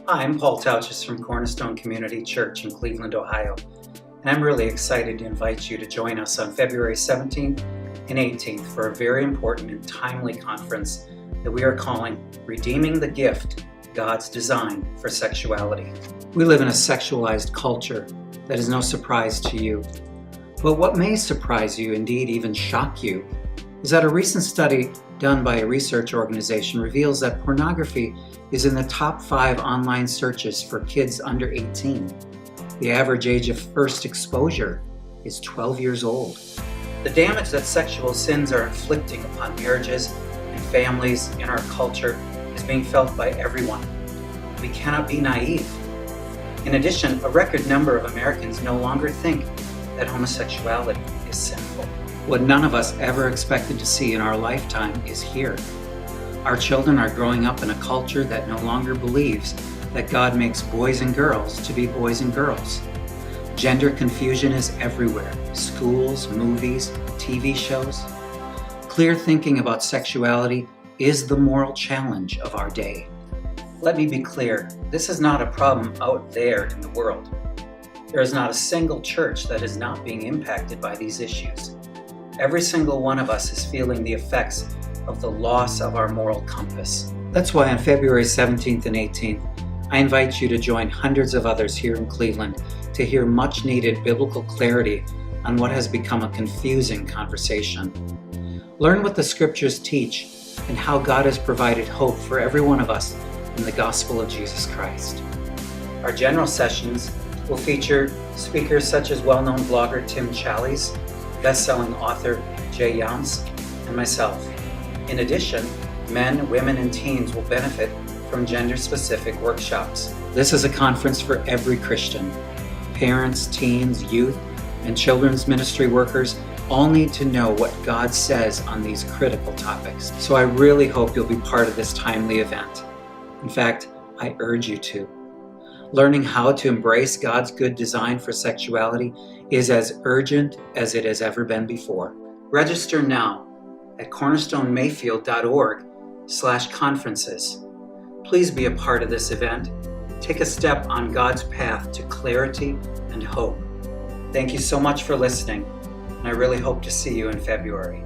Hi, I'm Paul Tauchis from Cornerstone Community Church in Cleveland, Ohio, and I'm really excited to invite you to join us on February 17th and 18th for a very important and timely conference that we are calling Redeeming the Gift, God's Design for Sexuality. We live in a sexualized culture that is no surprise to you. But what may surprise you, indeed even shock you, is that a recent study done by a research organization reveals that pornography is in the top 5 online searches for kids under 18. The average age of first exposure is 12 years old. The damage that sexual sins are inflicting upon marriages and families in our culture is being felt by everyone. We cannot be naive. In addition, a record number of Americans no longer think that homosexuality is sinful. What none of us ever expected to see in our lifetime is here. Our children are growing up in a culture that no longer believes that God makes boys and girls to be boys and girls. Gender confusion is everywhere: schools, movies, TV shows. Clear thinking about sexuality is the moral challenge of our day. Let me be clear, this is not a problem out there in the world. There is not a single church that is not being impacted by these issues. Every single one of us is feeling the effects of the loss of our moral compass. That's why on February 17th and 18th, I invite you to join hundreds of others here in Cleveland to hear much needed biblical clarity on what has become a confusing conversation. Learn what the scriptures teach and how God has provided hope for every one of us in the gospel of Jesus Christ. Our general sessions will feature speakers such as well-known blogger Tim Challies, best-selling author Jay Yams, and myself. In addition, men, women, and teens will benefit from gender-specific workshops. This is a conference for every Christian. Parents, teens, youth, and children's ministry workers all need to know what God says on these critical topics. So I really hope you'll be part of this timely event. In fact, I urge you to. Learning how to embrace God's good design for sexuality is as urgent as it has ever been before. Register now at cornerstonemayfield.org/conferences. Please be a part of this event. Take a step on God's path to clarity and hope. Thank you so much for listening, and I really hope to see you in February.